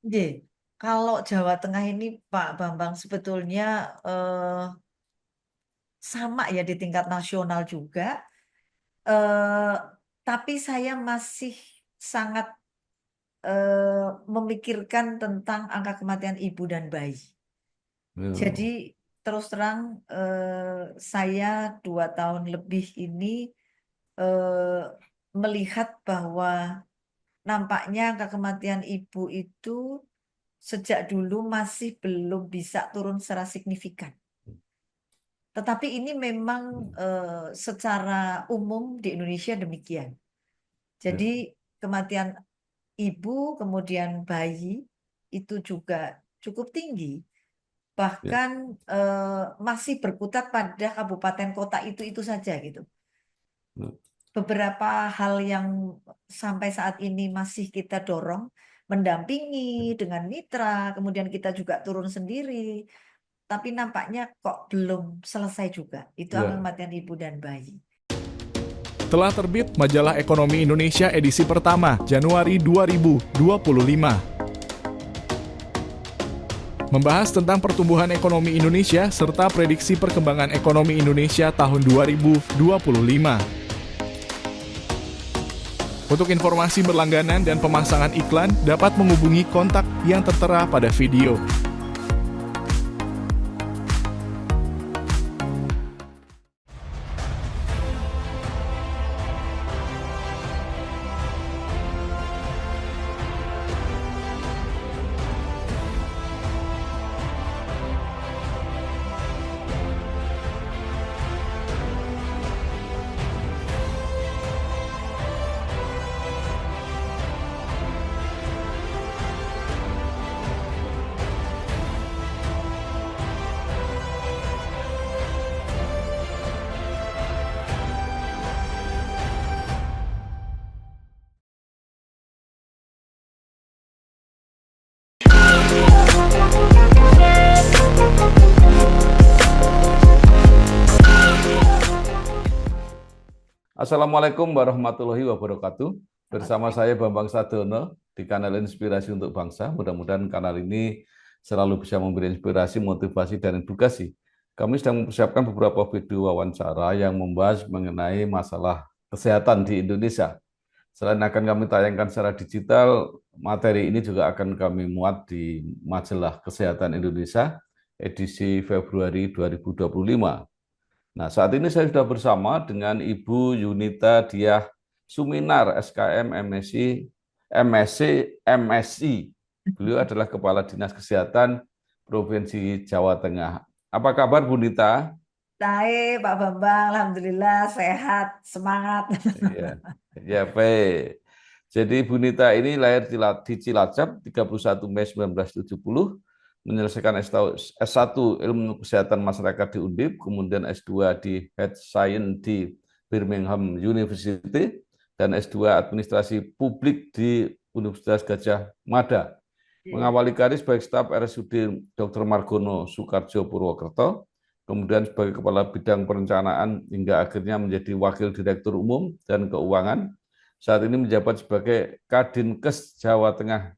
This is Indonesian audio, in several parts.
Nggih, kalau Jawa Tengah ini Pak Bambang sebetulnya sama ya di tingkat nasional juga, eee, tapi saya masih sangat, memikirkan tentang angka kematian ibu dan bayi. Oh, Jadi terus terang, saya 2 tahun lebih ini, eee, melihat bahwa nampaknya angka kematian ibu itu sejak dulu masih belum bisa turun secara signifikan. Tetapi ini memang, secara umum di Indonesia demikian. ya, Jadi kematian ibu, kemudian bayi, itu juga cukup tinggi, ya, bahkan, masih berkutat pada kabupaten kota itu saja gitu. ya, Beberapa hal yang sampai saat ini masih kita dorong, mendampingi dengan mitra, kemudian kita juga turun sendiri, tapi nampaknya kok belum selesai juga, itu angka ya. kematian ibu dan bayi. Telah terbit Majalah Ekonomi Indonesia edisi pertama, Januari 2025. Membahas tentang pertumbuhan ekonomi Indonesia serta prediksi perkembangan ekonomi Indonesia tahun 2025. Untuk informasi berlangganan dan pemasangan iklan dapat menghubungi kontak yang tertera pada video. Assalamualaikum warahmatullahi wabarakatuh. Bersama saya Bambang Sadono di kanal Inspirasi untuk Bangsa. Mudah-mudahan kanal ini selalu bisa memberi inspirasi, motivasi, dan edukasi. Kami sedang mempersiapkan beberapa video wawancara yang membahas mengenai masalah kesehatan di Indonesia. Selain akan kami tayangkan secara digital, materi ini juga akan kami muat di Majalah Kesehatan Indonesia edisi Februari 2025. Nah, saat ini saya sudah bersama dengan Ibu Yunita Diah Suminar, SKM, MSI, MSI. Beliau adalah Kepala Dinas Kesehatan Provinsi Jawa Tengah. Apa kabar, Bu Nita? Baik, Pak Bambang, alhamdulillah sehat, semangat. Iya, ya baik. Jadi Bu Nita ini lahir di Cilacap 31 Mei 1970, menyelesaikan S1 Ilmu Kesehatan Masyarakat di Undip, kemudian S2 di Health Science di Birmingham University, dan S2 Administrasi Publik di Universitas Gajah Mada. Mengawali karir sebagai staf RSUD Dr. Margono Soekarjo Purwokerto, kemudian sebagai Kepala Bidang Perencanaan hingga akhirnya menjadi Wakil Direktur Umum dan Keuangan. Saat ini menjabat sebagai Kadinkes Jawa Tengah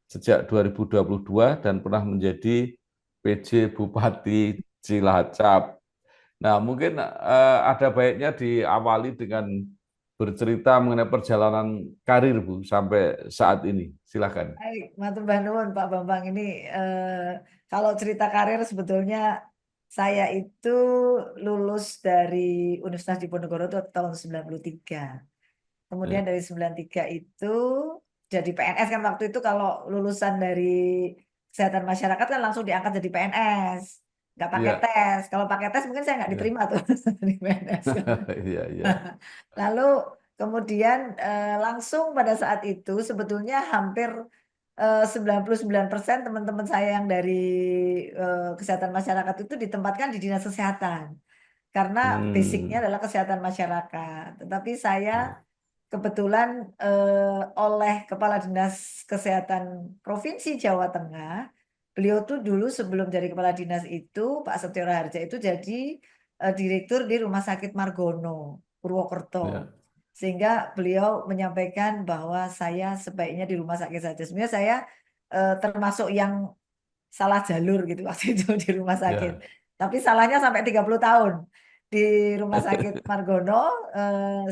sejak 2022 dan pernah menjadi PJ Bupati Cilacap. Nah, mungkin ada baiknya diawali dengan bercerita mengenai perjalanan karir Bu sampai saat ini. Silakan. Baik, matur nuwun Pak Bambang ini kalau cerita karir sebetulnya saya itu lulus dari Universitas Diponegoro itu tahun 93. Kemudian Ya, dari 93 itu jadi PNS kan waktu itu kalau lulusan dari kesehatan masyarakat kan langsung diangkat jadi PNS. Nggak pakai iya, tes. Kalau pakai tes mungkin saya nggak iya, diterima tuh di PNS. iya, iya. Lalu kemudian langsung pada saat itu sebetulnya hampir 99% teman-teman saya yang dari kesehatan masyarakat itu ditempatkan di dinas kesehatan. Karena basicnya Hmm, adalah kesehatan masyarakat. Tetapi saya kebetulan oleh Kepala Dinas Kesehatan Provinsi Jawa Tengah, beliau tuh dulu sebelum jadi Kepala Dinas itu, Pak Setio Raharja itu jadi Direktur di Rumah Sakit Margono, Purwokerto. ya, Sehingga beliau menyampaikan bahwa saya sebaiknya di rumah sakit saja. Sebenarnya saya termasuk yang salah jalur gitu waktu itu di rumah sakit. Ya. Tapi salahnya sampai 30 tahun. Di Rumah Sakit Margono,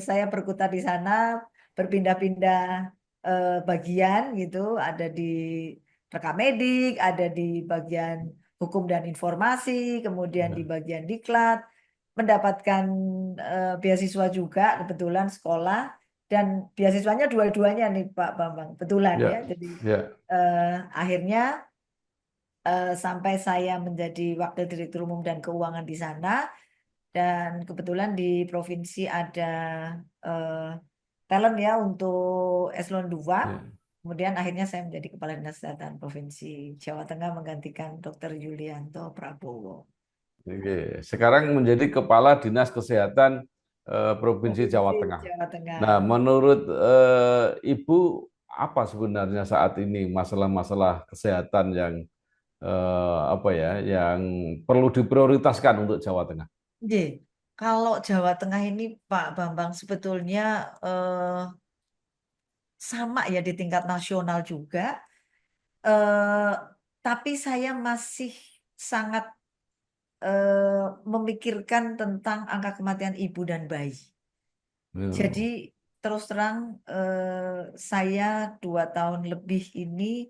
saya berkutat di sana, berpindah-pindah bagian gitu, ada di rekam medik, ada di bagian hukum dan informasi, kemudian di Ya. bagian diklat, mendapatkan beasiswa juga kebetulan sekolah, dan beasiswanya dua-duanya nih Pak Bambang, kebetulan ya. Ya. Jadi Ya. akhirnya sampai saya menjadi Wakil Direktur Umum dan Keuangan di sana, dan kebetulan di provinsi ada eh, talent ya untuk eselon 2. Ya. Kemudian akhirnya saya menjadi Kepala Dinas Kesehatan Provinsi Jawa Tengah menggantikan Dr. Yulianto Prabowo. Oke. Sekarang menjadi Kepala Dinas Kesehatan Provinsi Jawa Provinsi Tengah. Jawa Tengah. Nah, menurut Ibu, apa sebenarnya saat ini masalah-masalah kesehatan yang apa ya, yang perlu diprioritaskan untuk Jawa Tengah? Oke, kalau Jawa Tengah ini Pak Bambang sebetulnya sama ya di tingkat nasional juga. Eh, tapi saya masih sangat memikirkan tentang angka kematian ibu dan bayi. Jadi Ya. terus terang saya 2 tahun lebih ini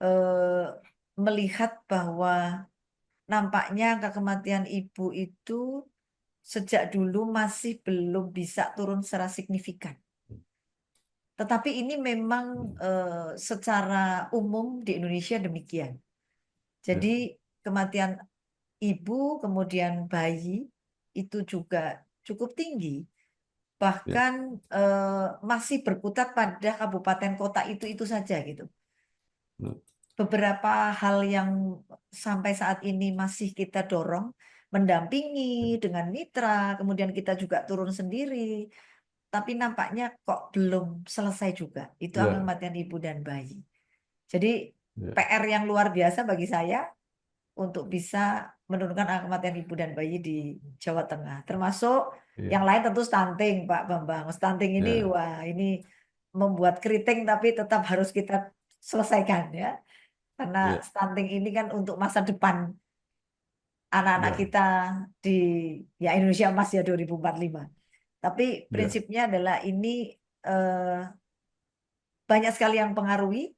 eh, melihat bahwa nampaknya angka kematian ibu itu sejak dulu masih belum bisa turun secara signifikan. Tetapi ini memang secara umum di Indonesia demikian. Ya. Jadi kematian ibu kemudian bayi itu juga cukup tinggi. Ya. Bahkan masih berkutat pada kabupaten kota itu saja gitu. Ya. Beberapa hal yang sampai saat ini masih kita dorong, mendampingi dengan mitra, kemudian kita juga turun sendiri, tapi nampaknya kok belum selesai juga. Itu angka Ya. kematian ibu dan bayi. Jadi Ya. PR yang luar biasa bagi saya untuk bisa menurunkan angka kematian ibu dan bayi di Jawa Tengah. Termasuk yang Ya. lain tentu stunting, Pak Bambang. Stunting ini, Ya. wah ini membuat keriting tapi tetap harus kita selesaikan ya. Karena Ya. stunting ini kan untuk masa depan anak-anak Ya. kita di ya Indonesia Emas ya 2045. Tapi Ya. prinsipnya adalah ini eh, banyak sekali yang pengaruhi,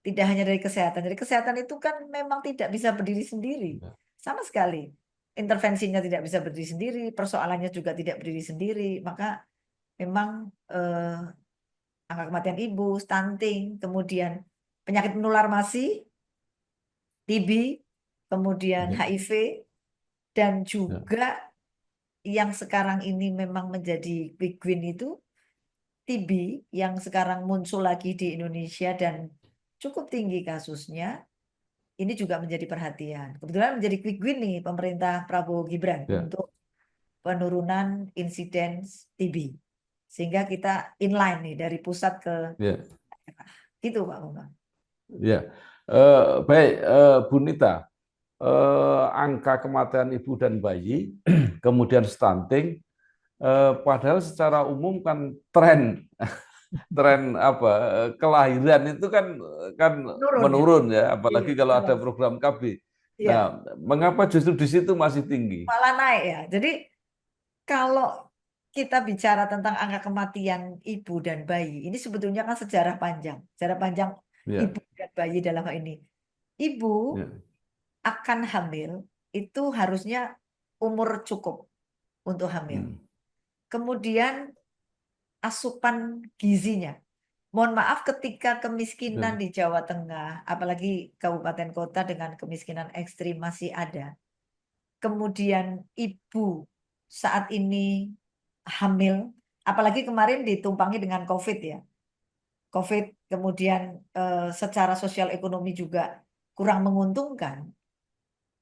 tidak hanya dari kesehatan. Jadi kesehatan itu kan memang tidak bisa berdiri sendiri. Ya. Sama sekali. Intervensinya tidak bisa berdiri sendiri, persoalannya juga tidak berdiri sendiri. Maka memang angka kematian ibu, stunting, kemudian penyakit menular masih, TB, kemudian Ya. HIV, dan Ya. juga yang sekarang ini memang menjadi quick win itu TB yang sekarang muncul lagi di Indonesia dan cukup tinggi kasusnya. Ini juga menjadi perhatian. Kebetulan menjadi quick win nih pemerintah Prabowo Gibran Ya. untuk penurunan insiden TB. Sehingga kita inline nih dari pusat ke Ya. daerah. Gitu Pak Bambang. Ya. Baik, Bu Nita, angka kematian ibu dan bayi, kemudian stunting, padahal secara umum kan tren apa kelahiran itu kan Menurun ya. menurun ya, Iya, apalagi kalau ada jelas. program KB. Nah, Iya, mengapa justru di situ masih tinggi? malah naik ya. Jadi kalau kita bicara tentang angka kematian ibu dan bayi, ini sebetulnya kan sejarah panjang. Sejarah panjang Ya. ibu dan bayi dalam hal ini. Ibu Ya. akan hamil itu harusnya umur cukup untuk hamil. Hmm. Kemudian asupan gizinya. Mohon maaf ketika kemiskinan Ya. di Jawa Tengah, apalagi kabupaten kota dengan kemiskinan ekstrim masih ada. Kemudian ibu saat ini hamil, apalagi kemarin ditumpangi dengan COVID ya. COVID kemudian secara sosial ekonomi juga kurang menguntungkan.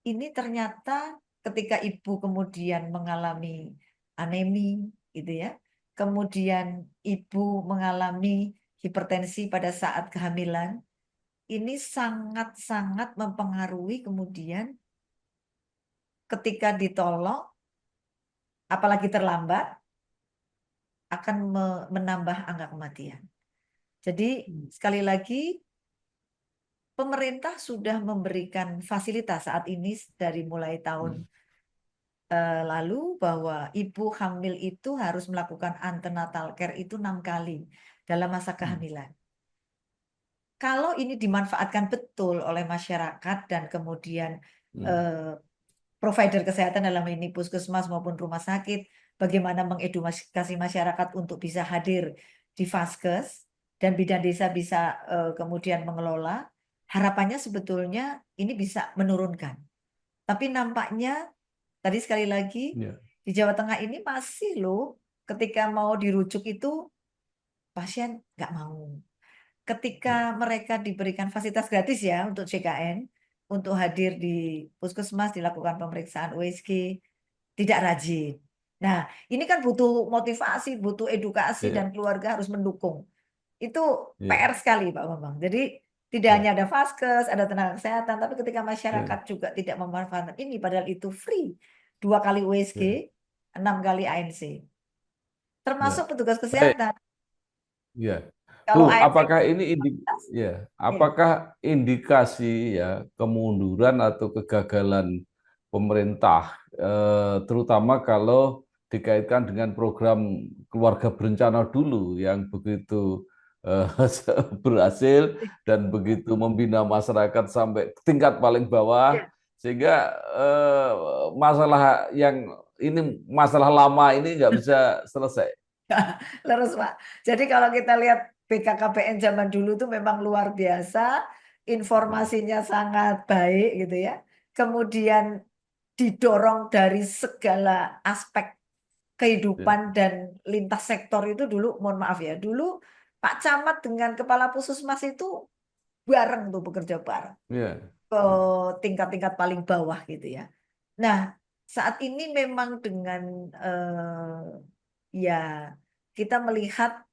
Ini ternyata ketika ibu kemudian mengalami anemi gitu ya. Kemudian ibu mengalami hipertensi pada saat kehamilan, ini sangat-sangat mempengaruhi kemudian ketika ditolong, apalagi terlambat, akan menambah angka kematian. Jadi sekali lagi pemerintah sudah memberikan fasilitas saat ini dari mulai tahun lalu bahwa ibu hamil itu harus melakukan antenatal care itu 6 kali dalam masa kehamilan. Kalau ini dimanfaatkan betul oleh masyarakat dan kemudian provider kesehatan dalam ini puskesmas maupun rumah sakit, bagaimana mengedukasi masyarakat untuk bisa hadir di Vaskes dan bidan desa bisa kemudian mengelola, harapannya sebetulnya ini bisa menurunkan. Tapi nampaknya tadi sekali lagi di Jawa Tengah ini masih loh, ketika mau dirujuk itu pasien nggak mau. Ketika mereka diberikan fasilitas gratis ya untuk CKN, untuk hadir di puskesmas dilakukan pemeriksaan USG, tidak rajin. Nah, ini kan butuh motivasi, butuh edukasi dan keluarga harus mendukung. Itu PR sekali Pak Bambang. Jadi tidak hanya ada Vaskes, ada tenaga kesehatan, tapi ketika masyarakat juga tidak memanfaatkan ini, padahal itu free. 2 kali USG, 6 kali ANC. Termasuk petugas Baik, kesehatan. ya. Kalau Bu, ANC apakah ini apakah indikasi ya kemunduran atau kegagalan pemerintah, terutama kalau dikaitkan dengan program keluarga berencana dulu yang begitu berhasil dan begitu membina masyarakat sampai tingkat paling bawah, sehingga masalah yang ini masalah lama ini nggak bisa selesai. Terus Pak. Jadi kalau kita lihat BKKBN zaman dulu tuh memang luar biasa, informasinya sangat baik gitu ya. Kemudian didorong dari segala aspek kehidupan dan lintas sektor itu dulu, mohon maaf ya, dulu Pak Camat dengan Kepala Puskesmas itu bareng tuh bekerja bareng ke tingkat-tingkat paling bawah gitu ya. Nah, saat ini memang dengan ya kita melihat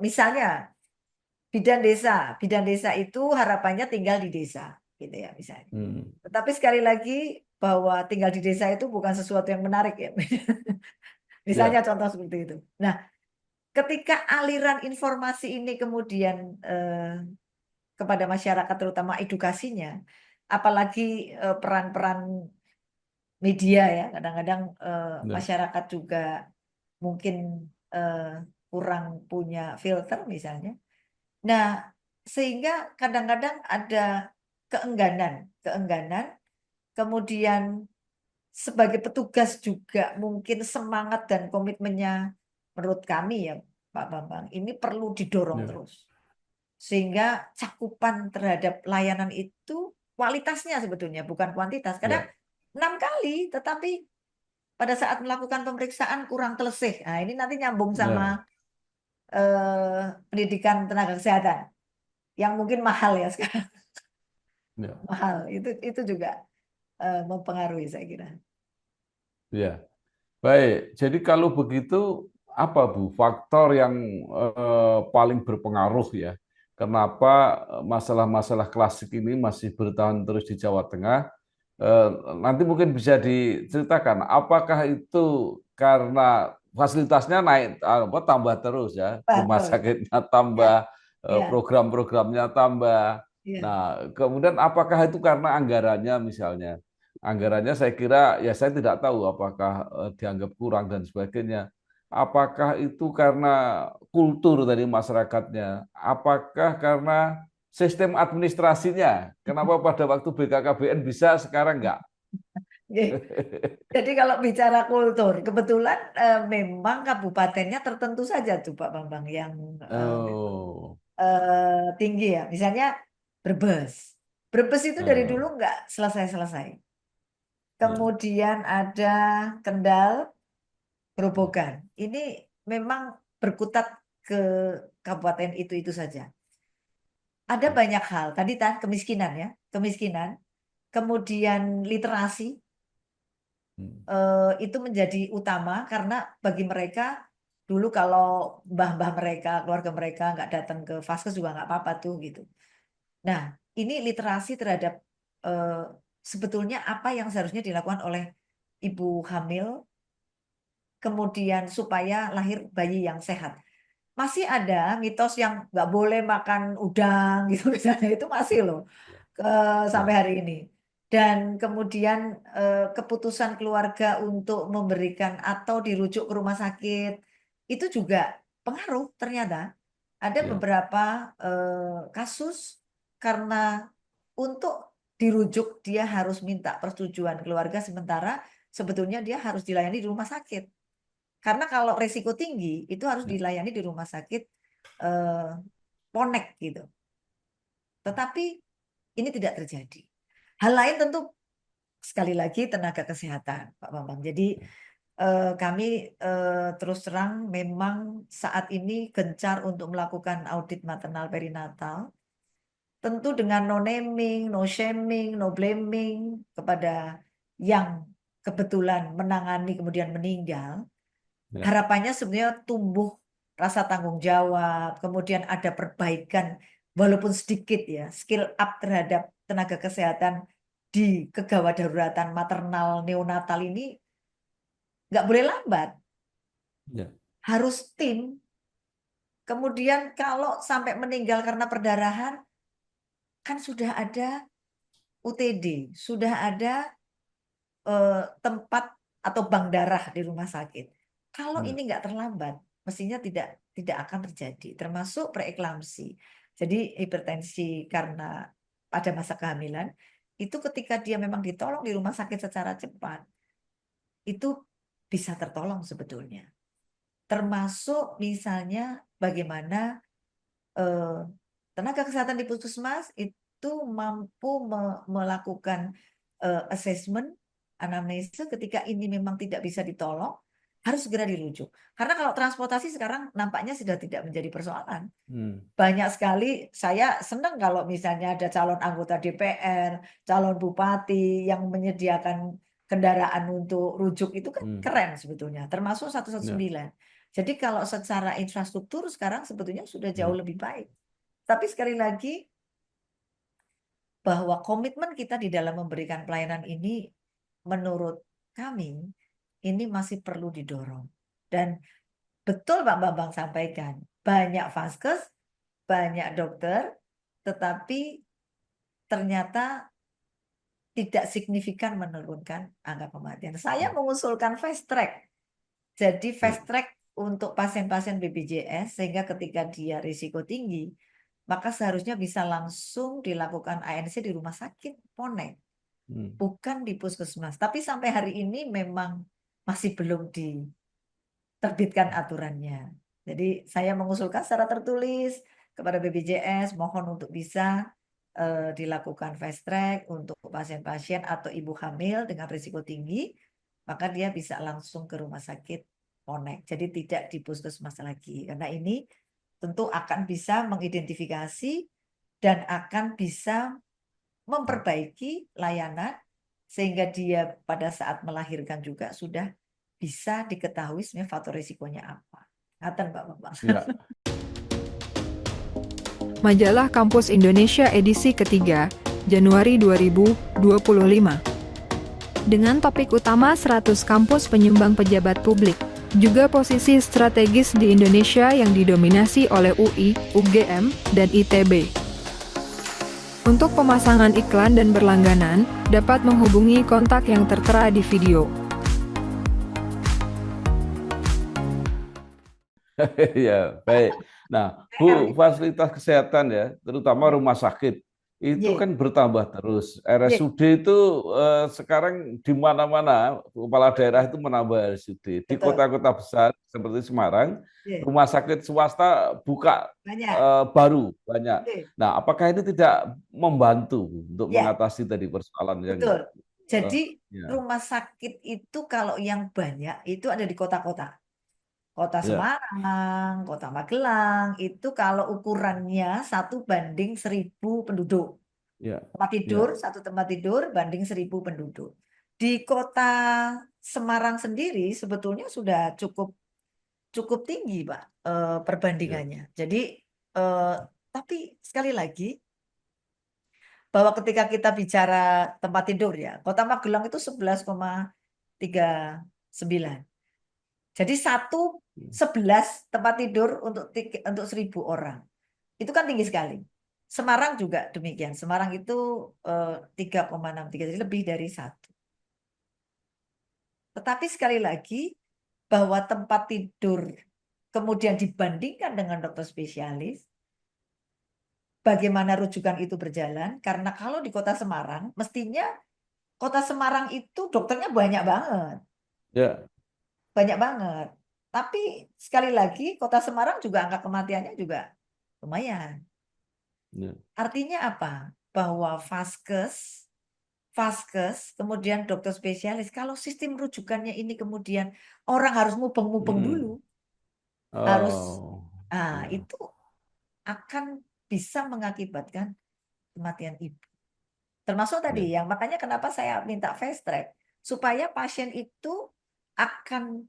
misalnya bidan desa itu harapannya tinggal di desa gitu ya misalnya. Tetapi sekali lagi bahwa tinggal di desa itu bukan sesuatu yang menarik ya. Misalnya contoh seperti itu. Nah, ketika aliran informasi ini kemudian kepada masyarakat terutama edukasinya, apalagi peran-peran media ya, kadang-kadang masyarakat juga mungkin kurang punya filter misalnya. Nah, sehingga kadang-kadang ada keengganan, kemudian sebagai petugas juga mungkin semangat dan komitmennya menurut kami ya Pak Bambang, ini perlu didorong terus. Sehingga cakupan terhadap layanan itu kualitasnya sebetulnya bukan kuantitas. Kadang 6 kali, tetapi pada saat melakukan pemeriksaan kurang telesih. Nah, ini nanti nyambung sama pendidikan tenaga kesehatan yang mungkin mahal ya sekarang. Mahal. Itu juga mempengaruhi saya kira. Ya, baik. Jadi kalau begitu apa Bu faktor yang paling berpengaruh ya? Kenapa masalah-masalah klasik ini masih bertahan terus di Jawa Tengah? Nanti mungkin bisa diceritakan apakah itu karena fasilitasnya naik tambah terus ya, rumah Betul. sakitnya tambah, Ya. program-programnya tambah. Ya. Nah, kemudian apakah itu karena anggarannya misalnya? Anggarannya saya kira ya saya tidak tahu apakah dianggap kurang dan sebagainya. Apakah itu karena kultur dari masyarakatnya? Apakah karena sistem administrasinya? Kenapa pada waktu BKKBN bisa sekarang enggak? Jadi kalau bicara kultur, kebetulan memang kabupatennya tertentu saja tuh Pak Bambang yang tinggi ya. Misalnya Brebes. Brebes itu dari dulu nggak selesai-selesai. Kemudian ada Kendal, Grobogan. Ini memang berkutat ke kabupaten itu saja. Ada banyak hal. Tadi kemiskinan ya, kemiskinan. Kemudian literasi itu menjadi utama karena bagi mereka dulu kalau mbah-mbah mereka, keluarga mereka nggak datang ke Vaskes juga nggak apa-apa tuh gitu. Nah, ini literasi terhadap sebetulnya apa yang seharusnya dilakukan oleh ibu hamil, kemudian supaya lahir bayi yang sehat. masih ada mitos yang nggak boleh makan udang gitu misalnya, itu masih loh sampai Ya, hari ini. Dan kemudian keputusan keluarga untuk memberikan atau dirujuk ke rumah sakit itu juga pengaruh ternyata. Ada ya, beberapa kasus karena untuk dirujuk dia harus minta persetujuan keluarga, sementara sebetulnya dia harus dilayani di rumah sakit. Karena kalau resiko tinggi itu harus ya, dilayani di rumah sakit eh, Ponek gitu. Tetapi ini tidak terjadi. Hal lain tentu sekali lagi tenaga kesehatan, Pak Bambang. Jadi kami terus terang memang saat ini gencar untuk melakukan audit maternal perinatal. Tentu dengan no naming, no shaming, no blaming kepada yang kebetulan menangani kemudian meninggal. ya, Harapannya sebenarnya tumbuh rasa tanggung jawab, kemudian ada perbaikan walaupun sedikit ya, skill up terhadap tenaga kesehatan di kegawat daruratan maternal neonatal ini nggak boleh lambat, ya, harus tim. Kemudian kalau sampai meninggal karena perdarahan, kan sudah ada UTD, sudah ada tempat atau bank darah di rumah sakit. Kalau ya, ini nggak terlambat, mestinya tidak akan terjadi, termasuk preeklamsi. Jadi hipertensi karena pada masa kehamilan itu ketika dia memang ditolong di rumah sakit secara cepat, itu bisa tertolong sebetulnya. Termasuk misalnya bagaimana eh, tenaga kesehatan di puskesmas itu mampu melakukan assessment, anamnesa ketika ini memang tidak bisa ditolong, harus segera dirujuk. Karena kalau transportasi sekarang nampaknya sudah tidak menjadi persoalan. hmm, Banyak sekali, saya senang kalau misalnya ada calon anggota DPR, calon bupati yang menyediakan kendaraan untuk rujuk, itu kan hmm, keren sebetulnya, termasuk ya, 119. Jadi kalau secara infrastruktur sekarang sebetulnya sudah jauh ya, lebih baik. Tapi sekali lagi, bahwa komitmen kita di dalam memberikan pelayanan ini menurut kami ini masih perlu didorong. Dan betul Pak Bambang sampaikan, banyak vaskes, banyak dokter, tetapi ternyata tidak signifikan menurunkan angka kematian. Saya mengusulkan fast track. Jadi ya, fast track untuk pasien-pasien BPJS sehingga ketika dia risiko tinggi, maka seharusnya bisa langsung dilakukan ANC di rumah sakit Ponek, hmm, bukan di puskesmas. Tapi sampai hari ini memang masih belum diterbitkan aturannya. Jadi saya mengusulkan secara tertulis kepada BPJS, mohon untuk bisa dilakukan fast track untuk pasien-pasien atau ibu hamil dengan risiko tinggi, maka dia bisa langsung ke rumah sakit Ponek. Jadi tidak di puskesmas lagi. Karena ini tentu akan bisa mengidentifikasi dan akan bisa memperbaiki layanan sehingga dia pada saat melahirkan juga sudah bisa diketahui sebenarnya faktor risikonya apa. Ngaten Pak Bambang. ya. Majalah Kampus Indonesia edisi ketiga, Januari 2025. Dengan topik utama 100 kampus penyumbang pejabat publik, juga posisi strategis di Indonesia yang didominasi oleh UI, UGM, dan ITB. Untuk pemasangan iklan dan berlangganan, dapat menghubungi kontak yang tertera di video. Ya, baik. Nah, Bu, fasilitas kesehatan ya, terutama rumah sakit, itu Ye, kan bertambah terus. ye, RSUD itu sekarang di mana-mana, kepala daerah itu menambah RSUD. Di betul. kota-kota besar seperti Semarang, Ye, rumah sakit swasta buka banyak. baru banyak. Ye, Nah, apakah ini tidak membantu untuk ya, mengatasi tadi persoalan yang betul. eh, Jadi ya, rumah sakit itu kalau yang banyak itu ada di kota-kota. Kota ya, Semarang, Kota Magelang, itu kalau ukurannya 1 banding 1.000 penduduk. ya, Tempat tidur, ya, satu tempat tidur banding 1.000 penduduk. Di kota Semarang sendiri sebetulnya sudah cukup cukup tinggi, Pak, ya, perbandingannya. Jadi, eh, tapi sekali lagi, bahwa ketika kita bicara tempat tidur ya, Kota Magelang itu 11,39. Jadi 11 tempat tidur untuk 1.000 orang. Itu kan tinggi sekali. Semarang juga demikian. Semarang itu 3,63, jadi lebih dari 1. Tetapi sekali lagi, bahwa tempat tidur kemudian dibandingkan dengan dokter spesialis, bagaimana rujukan itu berjalan? Karena kalau di Kota Semarang, mestinya Kota Semarang itu dokternya banyak banget. Ya, Banyak banget. Tapi sekali lagi, Kota Semarang juga angka kematiannya juga lumayan. ya, Artinya apa? Bahwa Vaskes, kemudian dokter spesialis, kalau sistem rujukannya ini kemudian orang harus mubeng-mubeng dulu, harus, oh, ya, itu akan bisa mengakibatkan kematian ibu. Termasuk ya, tadi yang makanya kenapa saya minta fast track, supaya pasien itu akan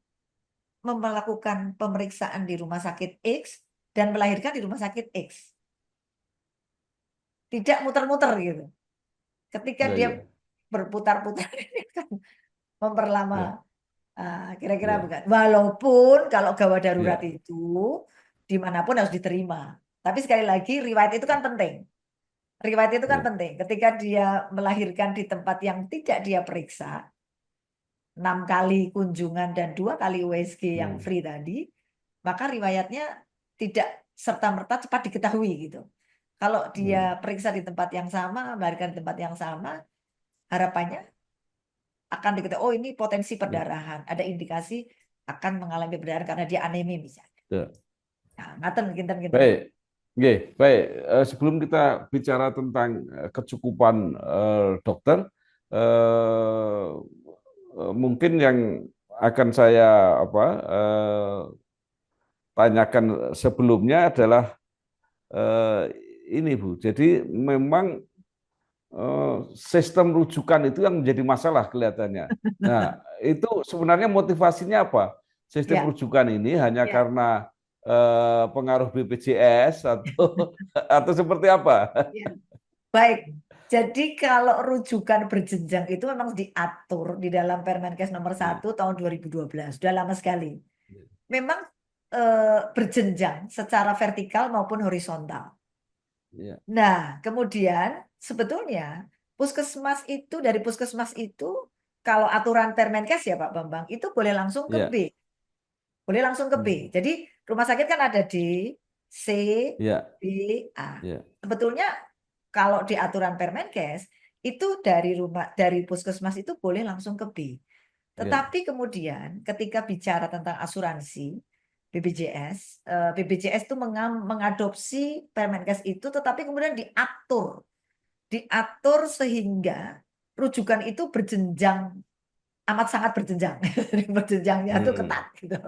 melakukan pemeriksaan di rumah sakit X dan melahirkan di rumah sakit X. Tidak muter-muter gitu. Ketika ya, dia ya, berputar-putar ini kan memperlama. ya, Kira-kira ya, bukan. Walaupun kalau gawat darurat ya, itu dimanapun harus diterima. Tapi sekali lagi riwayat itu kan penting. Riwayat itu kan ya, penting. Ketika dia melahirkan di tempat yang tidak dia periksa, 6 kali kunjungan dan 2 kali USG yang hmm, free tadi, maka riwayatnya tidak serta-merta cepat diketahui gitu. Kalau hmm, dia periksa di tempat yang sama, melahirkan di tempat yang sama, harapannya akan diketahui, oh ini potensi ya, perdarahan, ada indikasi akan mengalami perdarahan karena dia anemi misalnya. ya. Nah, ngaten kinten-kinten. Baik, oke, baik. Sebelum kita bicara tentang kecukupan dokter, eh, mungkin yang akan saya tanyakan sebelumnya adalah eh, ini Bu. Jadi memang sistem rujukan itu yang menjadi masalah kelihatannya. Nah, itu sebenarnya motivasinya apa? Sistem Ya, rujukan ini hanya ya, karena pengaruh BPJS atau atau seperti apa? ya. Baik. Jadi kalau rujukan berjenjang itu memang diatur di dalam Permenkes nomor Ya, 1 tahun 2012. Sudah lama sekali. Memang berjenjang secara vertikal maupun horizontal. ya, Nah, kemudian sebetulnya dari puskesmas itu kalau aturan Permenkes ya Pak Bambang itu boleh langsung ke ya, B. Boleh langsung ke B. hmm, Jadi rumah sakit kan ada D, C, ya, B, A. ya, Sebetulnya kalau di aturan Permenkes itu dari puskesmas itu boleh langsung ke B. ya, Tetapi kemudian ketika bicara tentang asuransi BPJS itu mengadopsi Permenkes itu, tetapi kemudian diatur sehingga rujukan itu berjenjang, amat sangat berjenjang. Berjenjangnya itu hmm, ketat gitu.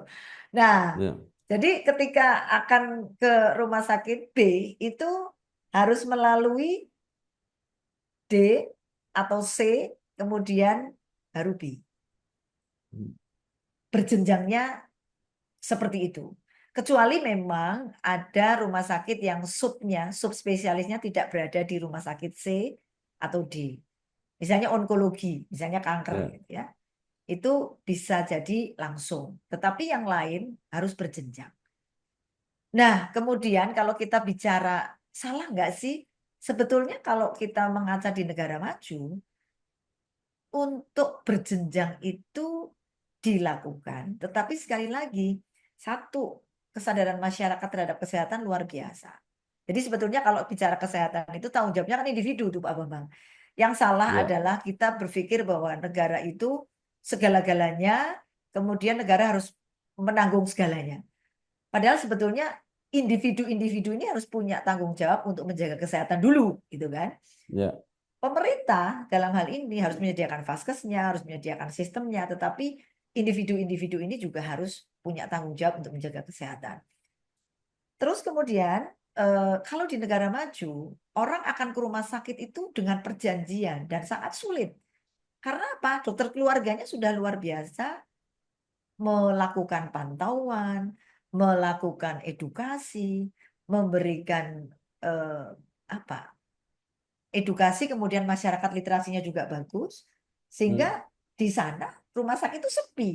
Nah, ya, jadi ketika akan ke rumah sakit B itu harus melalui D atau C, kemudian baru B. hmm, Berjenjangnya seperti itu. Kecuali memang ada rumah sakit yang subspesialisnya tidak berada di rumah sakit C atau D. Misalnya onkologi, misalnya kanker ya, gitu ya. Itu bisa jadi langsung. Tetapi yang lain harus berjenjang. Nah, kemudian kalau kita bicara salah nggak sih? Sebetulnya kalau kita mengaca di negara maju, untuk berjenjang itu dilakukan. Tetapi sekali lagi, satu, kesadaran masyarakat terhadap kesehatan luar biasa. Jadi sebetulnya kalau bicara kesehatan itu tanggung jawabnya kan individu tuh Pak Bambang. Yang salah ya, adalah kita berpikir bahwa negara itu segala-galanya, kemudian negara harus menanggung segalanya. Padahal sebetulnya individu-individu ini harus punya tanggung jawab untuk menjaga kesehatan dulu, gitu kan? ya, Pemerintah dalam hal ini harus menyediakan vaskesnya, harus menyediakan sistemnya, tetapi individu-individu ini juga harus punya tanggung jawab untuk menjaga kesehatan. Terus kemudian kalau di negara maju, orang akan ke rumah sakit itu dengan perjanjian dan sangat sulit. Karena apa? Dokter keluarganya sudah luar biasa melakukan pantauan, melakukan edukasi, memberikan apa? Edukasi, kemudian masyarakat literasinya juga bagus, hmm, sehingga di sana rumah sakit itu sepi.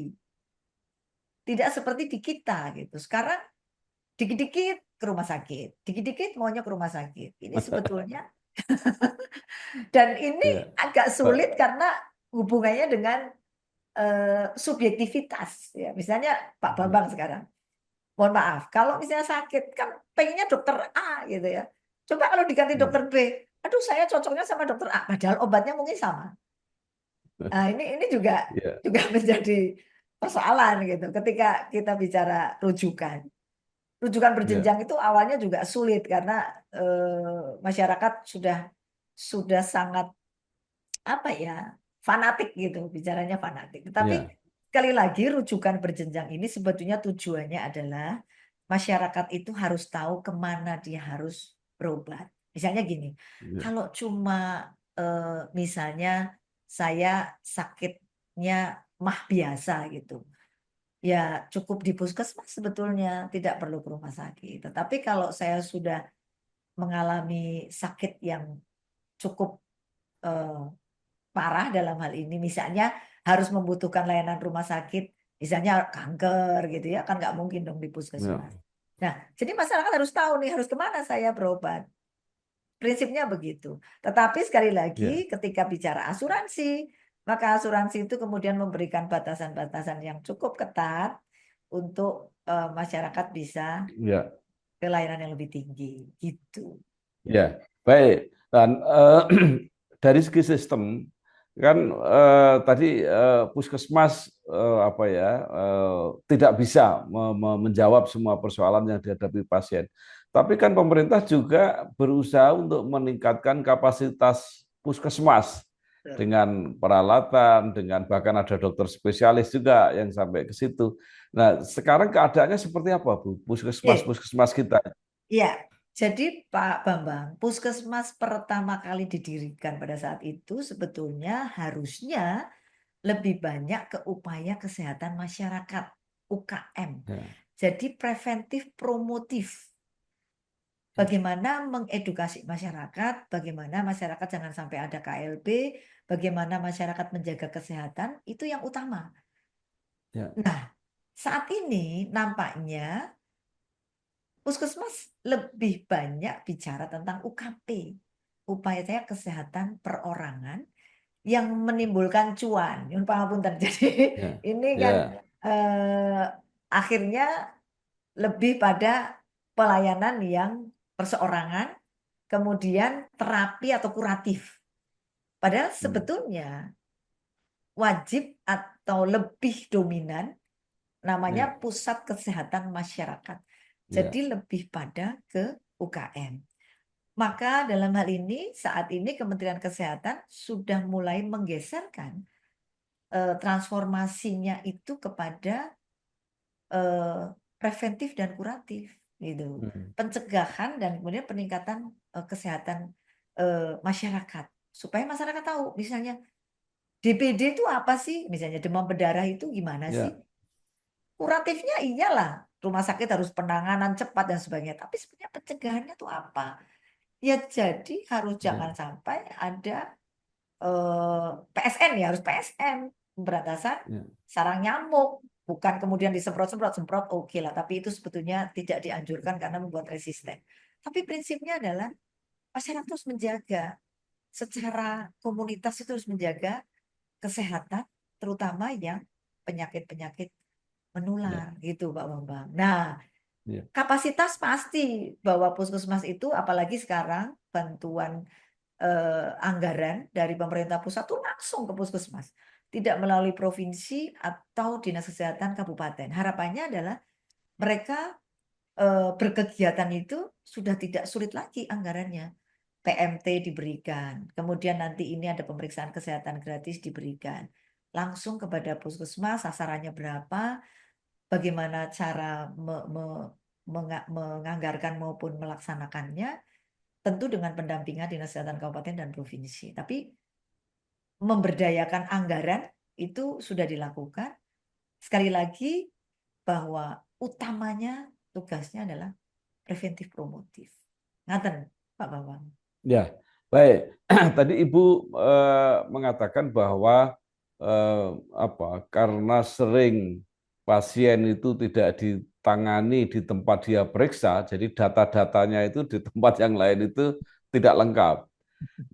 tidak seperti di kita gitu. Sekarang dikit-dikit ke rumah sakit, dikit-dikit maunya ke rumah sakit. Ini sebetulnya dan ini Ya, agak Pak. sulit karena hubungannya dengan subjektivitas ya. Misalnya Pak Bambang sekarang, mohon maaf, kalau misalnya sakit kan pengennya dokter A gitu ya. Coba kalau diganti Ya, dokter B, aduh saya cocoknya sama dokter A, padahal obatnya mungkin sama. Nah, ini juga ya, menjadi persoalan gitu. Ketika kita bicara rujukan, rujukan ya, berjenjang itu awalnya juga sulit karena masyarakat sudah sangat apa ya fanatik gitu, bicaranya fanatik. Tetapi ya, sekali lagi rujukan berjenjang ini sebetulnya tujuannya adalah masyarakat itu harus tahu kemana dia harus berobat. Misalnya gini, ya, kalau cuma misalnya saya sakitnya mah biasa gitu, ya cukup di puskesmas sebetulnya, tidak perlu ke rumah sakit. Tetapi kalau saya sudah mengalami sakit yang cukup eh, parah dalam hal ini, misalnya harus membutuhkan layanan rumah sakit, misalnya kanker gitu ya, kan nggak mungkin dong di ya, puskesmas. Nah, jadi masyarakat harus tahu nih harus kemana saya berobat. Prinsipnya begitu. Tetapi sekali ya, lagi ketika bicara asuransi, maka asuransi itu kemudian memberikan batasan-batasan yang cukup ketat untuk masyarakat bisa ya, ke layanan yang lebih tinggi gitu. ya. Baik. Dan dari segi sistem kan tadi puskesmas apa ya tidak bisa menjawab semua persoalan yang dihadapi pasien. Tapi kan pemerintah juga berusaha untuk meningkatkan kapasitas puskesmas dengan peralatan, dengan bahkan ada dokter spesialis juga yang sampai ke situ. Nah, sekarang keadaannya seperti apa, Bu? Oke. Puskesmas-puskesmas kita. Iya, jadi Pak Bambang, puskesmas pertama kali didirikan pada saat itu sebetulnya harusnya lebih banyak ke upaya kesehatan masyarakat, UKM. Ya, Jadi preventif promotif. Bagaimana mengedukasi masyarakat, bagaimana masyarakat jangan sampai ada KLB, bagaimana masyarakat menjaga kesehatan, itu yang utama. ya, Nah, saat ini nampaknya puskesmas lebih banyak bicara tentang UKP, upaya kesehatan perorangan yang menimbulkan cuan. Nyun pangapunten. Jadi ya, ini kan ya, eh, akhirnya lebih pada pelayanan yang perseorangan, kemudian terapi atau kuratif. Padahal hmm, sebetulnya wajib atau lebih dominan namanya ya, pusat kesehatan masyarakat. ya, Jadi lebih pada ke UKM. Maka dalam hal ini saat ini Kementerian Kesehatan sudah mulai menggeserkan transformasinya itu kepada eh, preventif dan kuratif gitu. hmm, Pencegahan dan kemudian peningkatan kesehatan masyarakat supaya masyarakat tahu misalnya DBD itu apa sih? Misalnya demam berdarah itu gimana sih? ya, Kuratifnya iyalah, rumah sakit harus penanganan cepat dan sebagainya. Tapi sebenarnya pencegahannya itu apa? Ya jadi harus jangan ya, sampai ada PSN ya, harus PSN, pemberantasan ya, sarang nyamuk. Bukan kemudian disemprot-semprot, semprot oke lah. Tapi itu sebetulnya tidak dianjurkan karena membuat resisten. Tapi prinsipnya adalah masyarakat harus menjaga. Secara komunitas itu harus menjaga kesehatan, terutama yang penyakit-penyakit ya, menular gitu Pak Bambang. Nah, ya, kapasitas pasti bahwa puskesmas itu apalagi sekarang bantuan anggaran dari pemerintah pusat itu langsung ke puskesmas, tidak melalui provinsi atau dinas kesehatan kabupaten. Harapannya adalah mereka berkegiatan itu sudah tidak sulit lagi anggarannya. PMT diberikan, kemudian nanti ini ada pemeriksaan kesehatan gratis diberikan langsung kepada puskesmas, sasarannya berapa, bagaimana cara menganggarkan maupun melaksanakannya, tentu dengan pendampingan Dinas Kesehatan Kabupaten dan Provinsi. Tapi memberdayakan anggaran itu sudah dilakukan. Sekali lagi bahwa utamanya tugasnya adalah preventif promotif. Ngaten, Pak Bambang. ya. Baik. Tadi Ibu mengatakan bahwa apa? Karena sering pasien itu tidak ditangani di tempat dia periksa, jadi data-datanya itu di tempat yang lain itu tidak lengkap.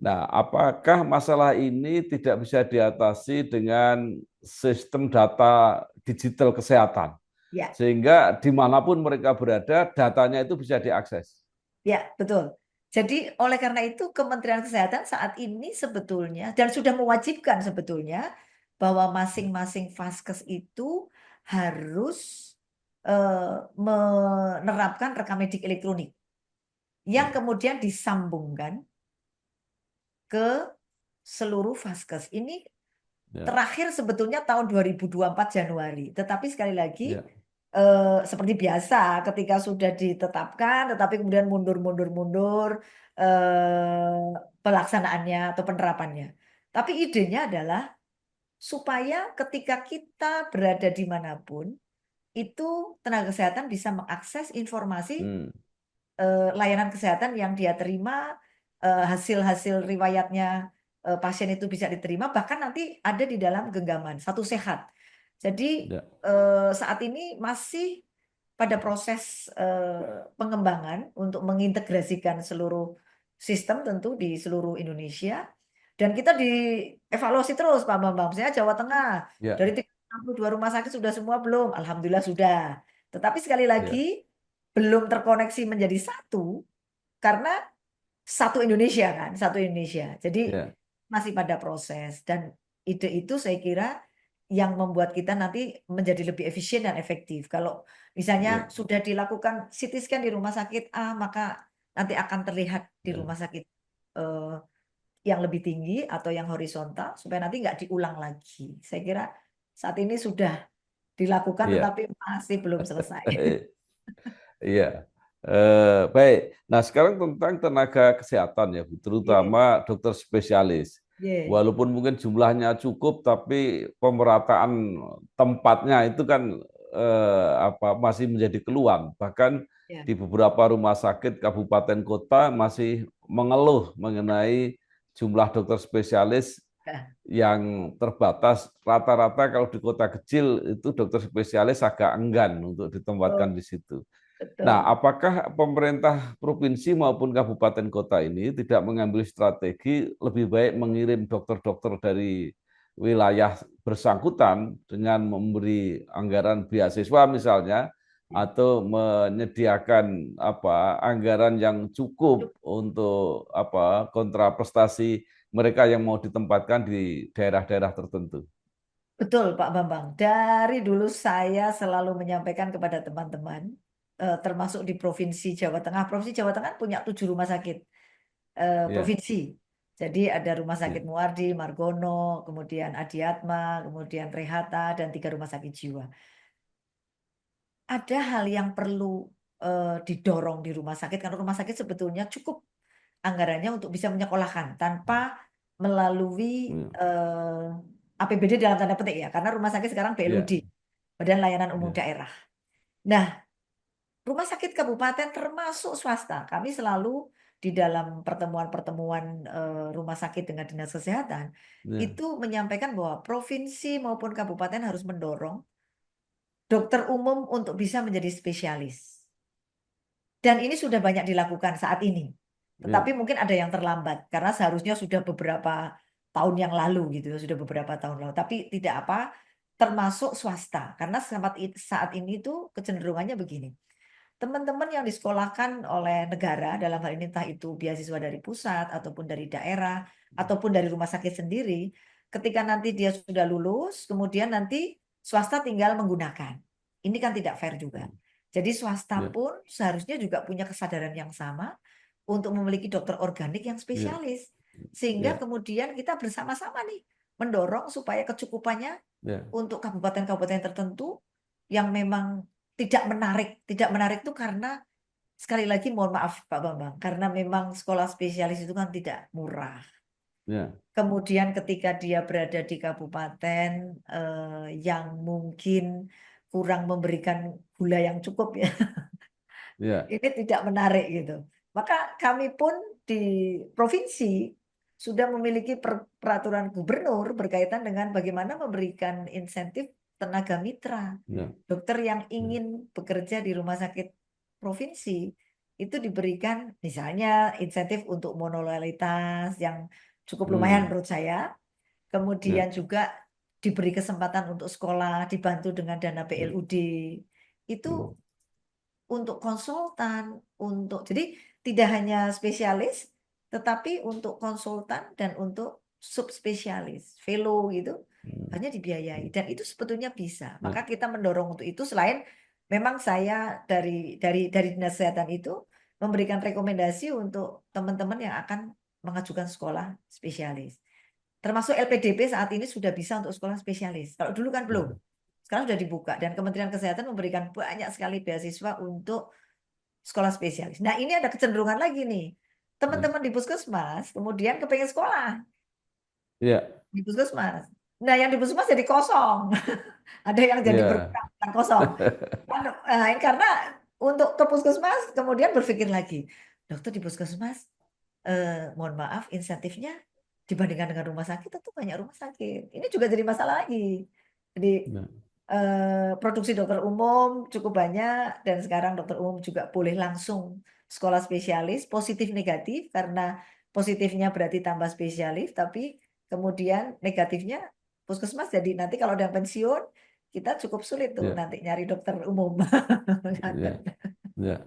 Nah, apakah masalah ini tidak bisa diatasi dengan sistem data digital kesehatan? Ya, Sehingga dimanapun mereka berada, datanya itu bisa diakses. ya, betul. Jadi oleh karena itu Kementerian Kesehatan saat ini sebetulnya dan sudah mewajibkan sebetulnya bahwa masing-masing vaskes itu harus menerapkan rekammedik elektronik yang kemudian disambungkan ke seluruh vaskes. Ini Ya, terakhir sebetulnya tahun 2024 Januari. Tetapi sekali lagi ya, seperti biasa ketika sudah ditetapkan tetapi kemudian mundur pelaksanaannya atau penerapannya. Tapi idenya adalah supaya ketika kita berada dimanapun itu tenaga kesehatan bisa mengakses informasi hmm, layanan kesehatan yang dia terima, hasil-hasil riwayatnya pasien itu bisa diterima, bahkan nanti ada di dalam genggaman, satu sehat. Jadi ya, saat ini masih pada proses pengembangan untuk mengintegrasikan seluruh sistem tentu di seluruh Indonesia. Dan kita dievaluasi terus Pak Bambang. Misalnya Jawa Tengah, dari ya, 362 rumah sakit sudah semua belum? Alhamdulillah sudah. Tetapi sekali ya, lagi belum terkoneksi menjadi satu karena satu Indonesia kan, satu Indonesia. Jadi ya, masih pada proses dan ide itu saya kira yang membuat kita nanti menjadi lebih efisien dan efektif. Kalau misalnya ya, sudah dilakukan CT scan di rumah sakit A, maka nanti akan terlihat di ya, rumah sakit eh, yang lebih tinggi atau yang horizontal supaya nanti nggak diulang lagi. Saya kira saat ini sudah dilakukan ya. tetapi masih belum selesai. Iya. Baik. Nah, sekarang tentang tenaga kesehatan ya, Bu, Yes, terutama dokter spesialis. yes. Walaupun mungkin jumlahnya cukup, tapi pemerataan tempatnya itu kan masih menjadi keluhan. Bahkan Ya. di beberapa rumah sakit kabupaten kota masih mengeluh mengenai jumlah dokter spesialis Ya, yang terbatas. Rata-rata kalau di kota kecil itu dokter spesialis agak enggan untuk betul, ditempatkan di situ. Nah, betul. apakah pemerintah provinsi maupun kabupaten kota ini tidak mengambil strategi lebih baik mengirim dokter-dokter dari wilayah bersangkutan dengan memberi anggaran beasiswa misalnya atau menyediakan anggaran yang cukup untuk kontraprestasi mereka yang mau ditempatkan di daerah-daerah tertentu. Betul, Pak Bambang. Dari dulu saya selalu menyampaikan kepada teman-teman, termasuk di Provinsi Jawa Tengah. Provinsi Jawa Tengah punya 7 rumah sakit Ya, provinsi. Jadi ada Rumah Sakit ya, Muardi, Margono, kemudian Adiatma, kemudian Rehata, dan 3 rumah sakit jiwa. Ada hal yang perlu didorong di rumah sakit, karena rumah sakit sebetulnya cukup anggarannya untuk bisa menyekolahkan tanpa melalui ya, APBD dalam tanda petik ya, karena rumah sakit sekarang ya, BLUD, Badan Layanan Umum ya, Daerah. Nah, rumah sakit kabupaten termasuk swasta, kami selalu di dalam pertemuan-pertemuan rumah sakit dengan dinas kesehatan ya, itu menyampaikan bahwa provinsi maupun kabupaten harus mendorong dokter umum untuk bisa menjadi spesialis. Dan ini sudah banyak dilakukan saat ini. Tetapi ya, mungkin ada yang terlambat karena seharusnya sudah beberapa tahun yang lalu gitu, sudah beberapa tahun lalu. Tapi tidak apa, termasuk swasta. Karena saat ini tuh kecenderungannya begini. Teman-teman yang disekolahkan oleh negara dalam hal ini entah itu beasiswa dari pusat ataupun dari daerah ataupun dari rumah sakit sendiri, ketika nanti dia sudah lulus, kemudian nanti swasta tinggal menggunakan. Ini kan tidak fair juga. Jadi swasta ya, pun seharusnya juga punya kesadaran yang sama untuk memiliki dokter organik yang ya, spesialis. Sehingga ya, kemudian kita bersama-sama nih mendorong supaya kecukupannya ya, untuk kabupaten-kabupaten tertentu yang memang tidak menarik. Tidak menarik itu karena sekali lagi mohon maaf Pak Bambang, karena memang sekolah spesialis itu kan tidak murah. ya, Kemudian ketika dia berada di kabupaten yang mungkin kurang memberikan gula yang cukup ya, ya, ini tidak menarik gitu. Maka kami pun di provinsi sudah memiliki peraturan gubernur berkaitan dengan bagaimana memberikan insentif tenaga mitra. Ya. Dokter yang ingin bekerja di rumah sakit provinsi itu diberikan misalnya insentif untuk monoloyalitas yang cukup lumayan menurut saya. Kemudian Ya. juga diberi kesempatan untuk sekolah, dibantu dengan dana PLUD. Itu untuk konsultan, jadi tidak hanya spesialis, tetapi untuk konsultan dan untuk subspesialis, fellow gitu, hanya dibiayai. Dan itu sebetulnya bisa. Maka kita mendorong untuk itu. Selain memang saya dari dinas kesehatan itu memberikan rekomendasi untuk teman-teman yang akan mengajukan sekolah spesialis. Termasuk LPDP saat ini sudah bisa untuk sekolah spesialis. Kalau dulu kan belum. Sekarang sudah dibuka dan Kementerian Kesehatan memberikan banyak sekali beasiswa untuk sekolah spesialis. Nah, ini ada kecenderungan lagi nih. Teman-teman di puskesmas kemudian kepengen sekolah Ya. di puskesmas. Nah, yang di puskesmas jadi kosong. Ada yang jadi Ya. berkurang kosong. Nah, karena untuk ke puskesmas kemudian berpikir lagi, dokter di puskesmas, mohon maaf insentifnya dibandingkan dengan rumah sakit tentu banyak rumah sakit. Ini juga jadi masalah lagi. Jadi Ya. produksi dokter umum cukup banyak dan sekarang dokter umum juga boleh langsung sekolah spesialis, positif negatif, karena positifnya berarti tambah spesialis, tapi kemudian negatifnya puskesmas jadi nanti kalau ada yang pensiun kita cukup sulit tuh Ya. nanti nyari dokter umum. Ya. Ya.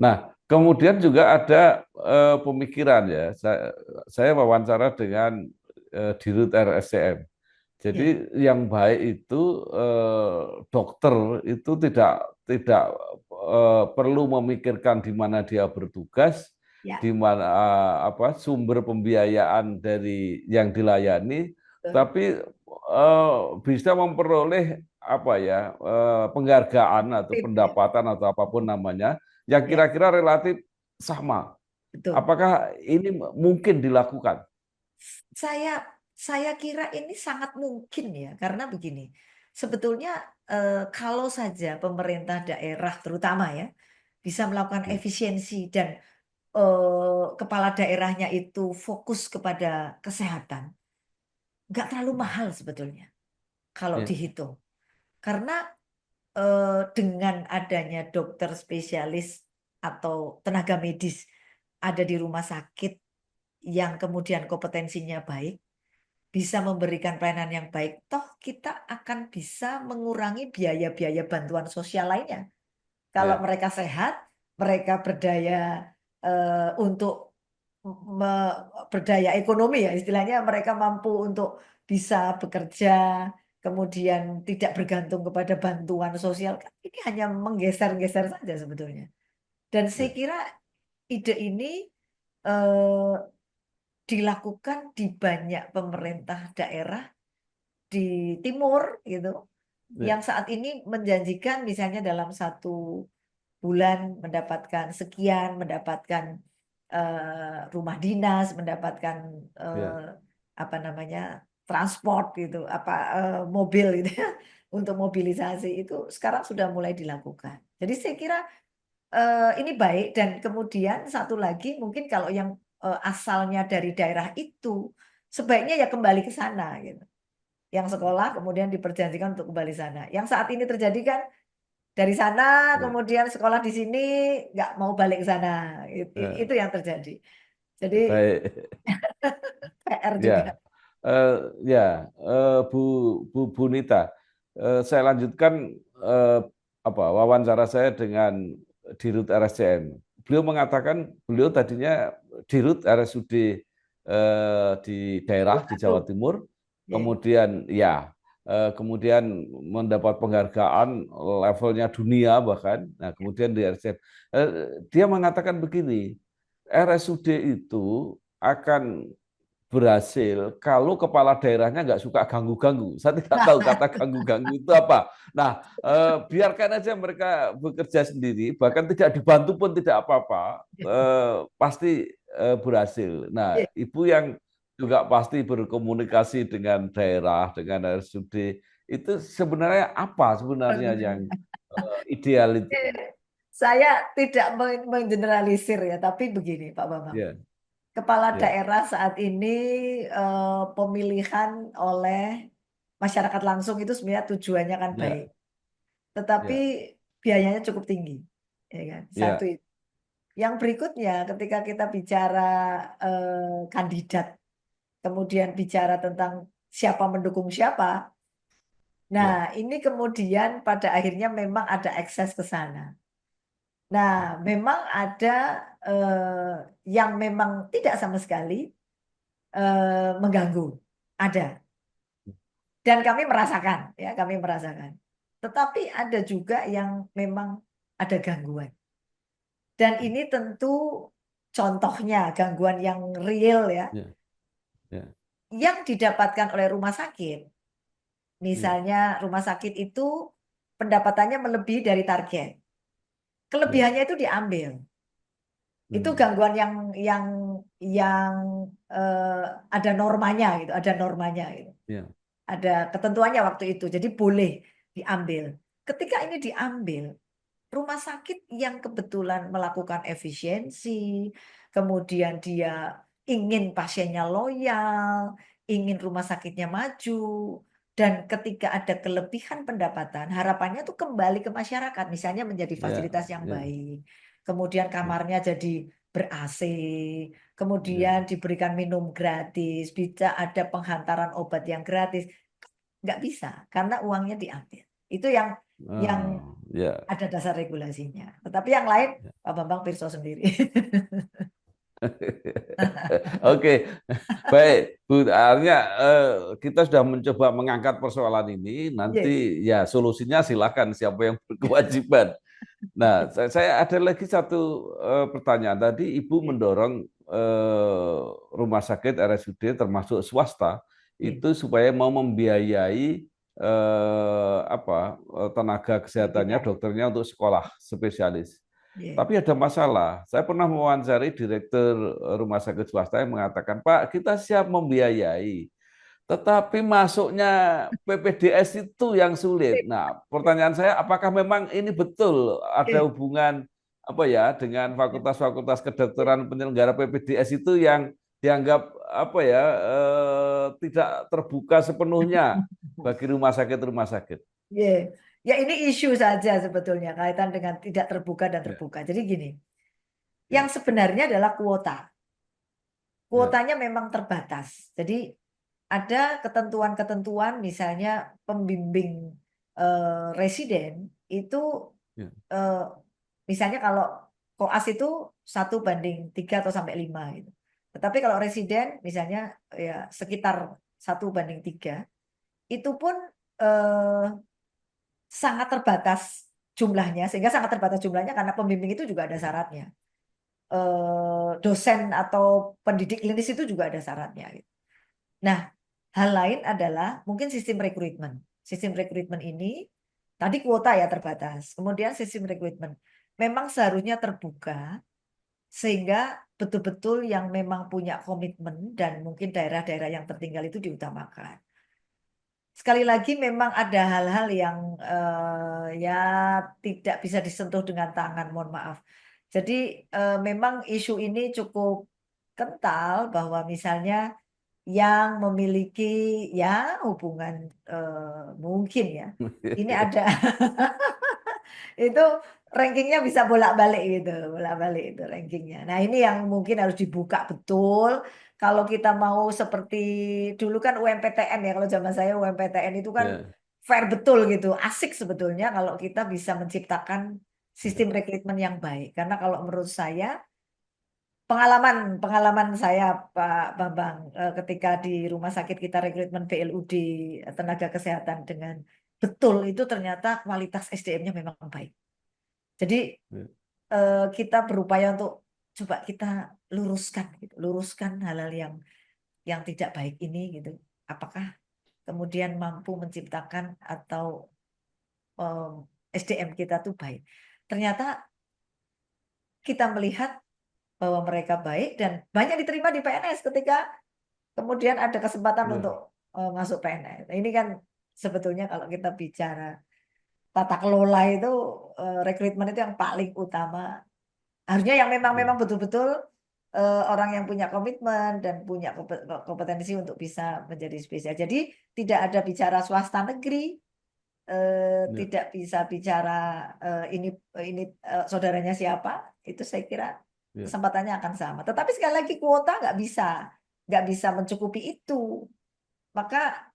Nah, kemudian juga ada pemikiran ya. Saya wawancara dengan Dirut RSCM. Jadi yang baik itu dokter itu tidak perlu memikirkan di mana dia bertugas, di mana sumber pembiayaan dari yang dilayani, tapi bisa memperoleh penghargaan atau pendapatan atau apapun namanya yang kira-kira relatif sama. Betul. Apakah ini mungkin dilakukan? Saya kira ini sangat mungkin ya, karena begini, sebetulnya kalau saja pemerintah daerah terutama ya bisa melakukan efisiensi dan kepala daerahnya itu fokus kepada kesehatan, nggak terlalu mahal sebetulnya kalau dihitung. Karena dengan adanya dokter spesialis atau tenaga medis ada di rumah sakit yang kemudian kompetensinya baik, bisa memberikan pelayanan yang baik, toh kita akan bisa mengurangi biaya-biaya bantuan sosial lainnya. Kalau mereka sehat, mereka berdaya untuk berdaya ekonomi ya istilahnya, mereka mampu untuk bisa bekerja, kemudian tidak bergantung kepada bantuan sosial. Ini hanya menggeser-geser saja sebetulnya. Dan saya kira ide ini dilakukan di banyak pemerintah daerah di timur gitu, yang saat ini menjanjikan misalnya dalam 1 bulan mendapatkan sekian, mendapatkan rumah dinas, mendapatkan transport gitu, mobil gitu ya, untuk mobilisasi itu sekarang sudah mulai dilakukan. Jadi saya kira ini baik, dan kemudian satu lagi mungkin kalau yang asalnya dari daerah itu sebaiknya ya kembali ke sana gitu. Yang sekolah kemudian diperjanjikan untuk kembali sana. Yang saat ini terjadi kan dari sana kemudian sekolah di sini nggak mau balik ke sana. Itu yang terjadi. Jadi PR juga. Bu Nita, saya lanjutkan wawancara saya dengan Dirut RSCM. Beliau mengatakan beliau tadinya Dirut RSUD di daerah di Jawa Timur, kemudian kemudian mendapat penghargaan levelnya dunia bahkan. Nah, kemudian di RSCM dia mengatakan begini, RSUD itu akan berhasil kalau kepala daerahnya nggak suka ganggu-ganggu. Saya tidak tahu kata ganggu-ganggu itu apa. Nah, biarkan aja mereka bekerja sendiri, bahkan tidak dibantu pun tidak apa-apa, pasti berhasil. Nah, Ibu yang juga pasti berkomunikasi dengan daerah, dengan RSUD, itu sebenarnya apa sebenarnya yang ideal itu? Saya tidak menggeneralisir ya, tapi begini Pak Bambang. Ya, Kepala ya, daerah saat ini pemilihan oleh masyarakat langsung itu sebenarnya tujuannya kan baik, ya, tetapi ya, biayanya cukup tinggi, ya kan? Satu ya, itu. Yang berikutnya, ketika kita bicara kandidat, kemudian bicara tentang siapa mendukung siapa, ya, nah ini kemudian pada akhirnya memang ada akses ke sana. Nah, memang ada yang memang tidak sama sekali mengganggu, ada. Dan kami merasakan, ya kami merasakan. Tetapi ada juga yang memang ada gangguan. Dan ini tentu contohnya gangguan yang real ya, ya, ya, yang didapatkan oleh rumah sakit. ya, Misalnya rumah sakit itu pendapatannya melebihi dari target. ya. Kelebihannya itu diambil. Itu Hmm, gangguan yang ada normanya gitu, ada normanya gitu. ya, Ada ketentuannya waktu itu. Jadi boleh diambil. Ketika ini diambil, rumah sakit yang kebetulan melakukan efisiensi, kemudian dia ingin pasiennya loyal, ingin rumah sakitnya maju, dan ketika ada kelebihan pendapatan, harapannya tuh kembali ke masyarakat, misalnya menjadi ya, fasilitas yang ya, baik, kemudian ya, kamarnya jadi ber-AC, ya. kemudian diberikan minum gratis, bisa ada penghantaran obat yang gratis. Nggak bisa, karena uangnya diambil. Itu yang Oh, ya. ada dasar regulasinya. Tetapi yang lain, Ya. Pak Bambang pirsa sendiri. Oke, baik, Bu. Artinya kita sudah mencoba mengangkat persoalan ini. Yes. Nanti ya solusinya silakan siapa yang berkewajiban. Nah, saya ada lagi satu pertanyaan. Tadi Ibu mendorong rumah sakit RSUD termasuk swasta Yes. itu supaya mau membiayai tenaga kesehatannya, Pendidikan. dokternya untuk sekolah spesialis. Yes. Tapi ada masalah. Saya pernah mewawancari direktur rumah sakit swasta yang mengatakan, Pak, kita siap membiayai, tetapi masuknya PPDS itu yang sulit. Nah, pertanyaan saya, apakah memang ini betul ada Yes. hubungan apa ya dengan fakultas-fakultas kedokteran penyelenggara PPDS itu yang dianggap apa ya tidak terbuka sepenuhnya bagi rumah sakit. Yes. Ya ini isu saja sebetulnya kaitan dengan tidak terbuka dan Ya, terbuka. Jadi gini, yang ya, sebenarnya adalah kuota. ya, Kuotanya memang terbatas. Jadi ada ketentuan-ketentuan, misalnya pembimbing residen itu ya, eh, misalnya kalau koas itu 1:3 atau sampai 5 gitu. Tetapi kalau residen misalnya ya sekitar 1:3 itu pun eh, sangat terbatas jumlahnya, sehingga sangat terbatas jumlahnya karena pembimbing itu juga ada syaratnya. Dosen atau pendidik klinis itu juga ada syaratnya gitu. Nah, hal lain adalah mungkin sistem rekrutmen. Sistem rekrutmen ini tadi kuota ya terbatas. Kemudian sistem rekrutmen memang seharusnya terbuka sehingga betul-betul yang memang punya komitmen dan mungkin daerah-daerah yang tertinggal itu diutamakan. Sekali lagi memang ada hal-hal yang ya tidak bisa disentuh dengan tangan, mohon maaf. Jadi memang isu ini cukup kental bahwa misalnya yang memiliki ya hubungan mungkin ya. Ini ada itu rankingnya bisa bolak-balik gitu, bolak-balik itu rankingnya. Nah ini yang mungkin harus dibuka betul. Kalau kita mau seperti dulu kan UMPTN ya, kalau zaman saya UMPTN itu kan ya, fair betul gitu, asik sebetulnya kalau kita bisa menciptakan sistem rekrutmen yang baik. Karena kalau menurut saya pengalaman saya Pak Bambang ketika di rumah sakit kita rekrutmen BLUD tenaga kesehatan dengan betul itu ternyata kualitas SDM-nya memang baik. Jadi ya. kita berupaya untuk coba kita luruskan gitu, luruskan hal-hal yang yang tidak baik ini gitu, apakah kemudian mampu menciptakan atau SDM kita tuh baik. Ternyata kita melihat bahwa mereka baik dan banyak diterima di PNS ketika kemudian ada kesempatan Ya. untuk masuk PNS. Ini kan sebetulnya kalau kita bicara tata kelola itu rekrutmen itu yang paling utama. Harusnya yang memang betul-betul orang yang punya komitmen dan punya kompetensi untuk bisa menjadi spesial. Jadi tidak ada bicara swasta negeri, Ya. tidak bisa bicara ini saudaranya siapa. Itu saya kira Ya. kesempatannya akan sama. Tetapi sekali lagi kuota nggak bisa mencukupi itu. Maka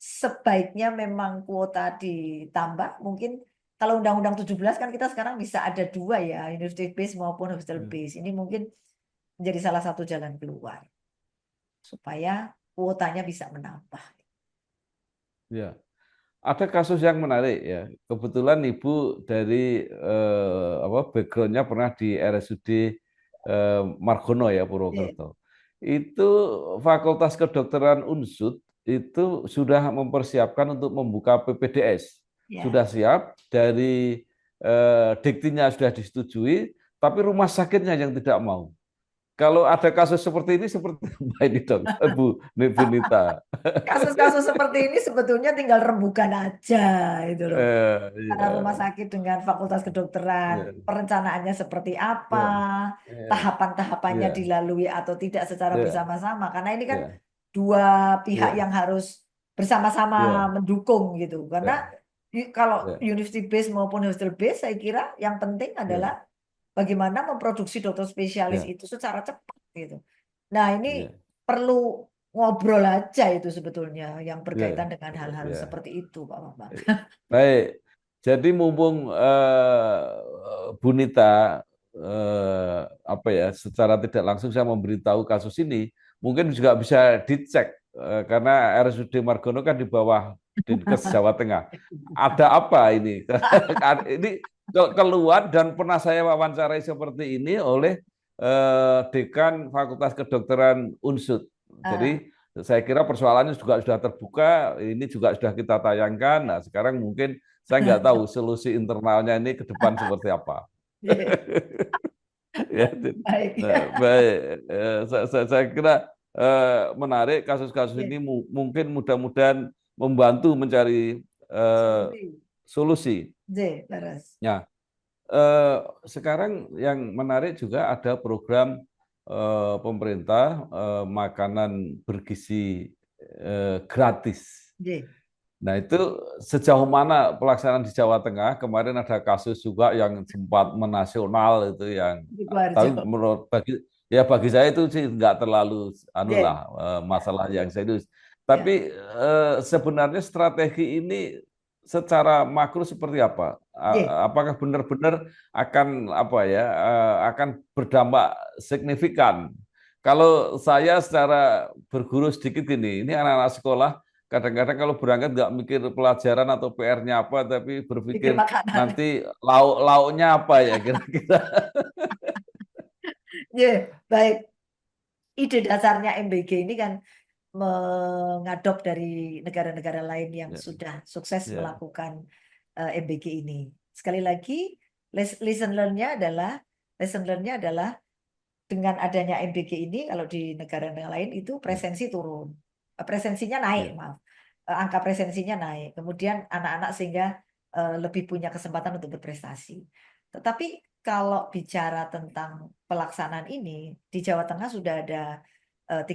sebaiknya memang kuota ditambah. Mungkin kalau Undang-Undang 17 kan kita sekarang bisa ada 2 ya, university base maupun hostel base. Ini mungkin menjadi salah satu jalan keluar supaya kuotanya bisa menambah. Ya. Ada kasus yang menarik ya. Kebetulan Ibu dari backgroundnya pernah di RSUD Margono ya, Purwokerto. Itu Fakultas Kedokteran Unsud itu sudah mempersiapkan untuk membuka PPDS. Sudah siap, dari diktinya sudah disetujui, tapi rumah sakitnya yang tidak mau. Kalau ada kasus seperti ini, seperti apa ini dong, Bu Nita? Kasus-kasus seperti ini sebetulnya tinggal rembukan aja itu loh. Karena rumah Iya, sakit dengan fakultas kedokteran, iya, perencanaannya seperti apa, iya, iya, tahapan-tahapannya iya, dilalui atau tidak secara iya, bersama-sama. Karena ini kan iya, dua pihak iya, yang harus bersama-sama iya, mendukung gitu. Karena iya, kalau iya, university base maupun hostel base, saya kira yang penting iya, adalah bagaimana memproduksi dokter spesialis iya, itu secara cepat gitu. Nah, ini iya, perlu ngobrol aja itu sebetulnya yang iya, berkaitan dengan hal-hal iya. seperti itu, Pak Bambang. Baik, jadi mumpung Bu Nita apa ya, secara tidak langsung saya memberitahu kasus ini, mungkin juga bisa dicek karena RSUD Margono kan di bawah Dinkes Jawa Tengah. Ada apa ini? Ini keluar dan pernah saya wawancarai seperti ini oleh Dekan Fakultas Kedokteran Unsud. Ah, Jadi saya kira persoalannya juga sudah terbuka, ini juga sudah kita tayangkan. Nah, sekarang mungkin saya nggak tahu solusi internalnya ini ke depan seperti apa. iya, Ya, baik. baik. Saya kira menarik kasus-kasus Iya, ini mungkin mudah-mudahan membantu mencari solusi. solusi. J, Laras. Ya, sekarang yang menarik juga ada program pemerintah makanan bergizi gratis. J. Nah, itu sejauh mana pelaksanaan di Jawa Tengah? Kemarin ada kasus juga yang sempat menasional itu yang, Di tapi Kuarjo. menurut bagi saya itu sih nggak terlalu J. masalah yang serius. Ya. Tapi sebenarnya strategi ini secara makro seperti apa? J. Apakah benar-benar akan apa ya akan berdampak signifikan? Kalau saya secara berguru sedikit ini anak-anak sekolah kadang-kadang kalau berangkat nggak mikir pelajaran atau PR-nya apa, tapi Pikir berpikir makanan. nanti lauknya apa ya kira-kira. J. Baik. Ide dasarnya MBG ini kan mengadop dari negara-negara lain yang Ya, sudah sukses ya, melakukan MBG ini. Sekali lagi, lesson learn-nya adalah dengan adanya MBG ini, kalau di negara-negara lain itu ya, presensi turun, presensinya naik, ya, maaf, angka presensinya naik. Kemudian anak-anak sehingga lebih punya kesempatan untuk berprestasi. Tetapi kalau bicara tentang pelaksanaan ini, di Jawa Tengah sudah ada 13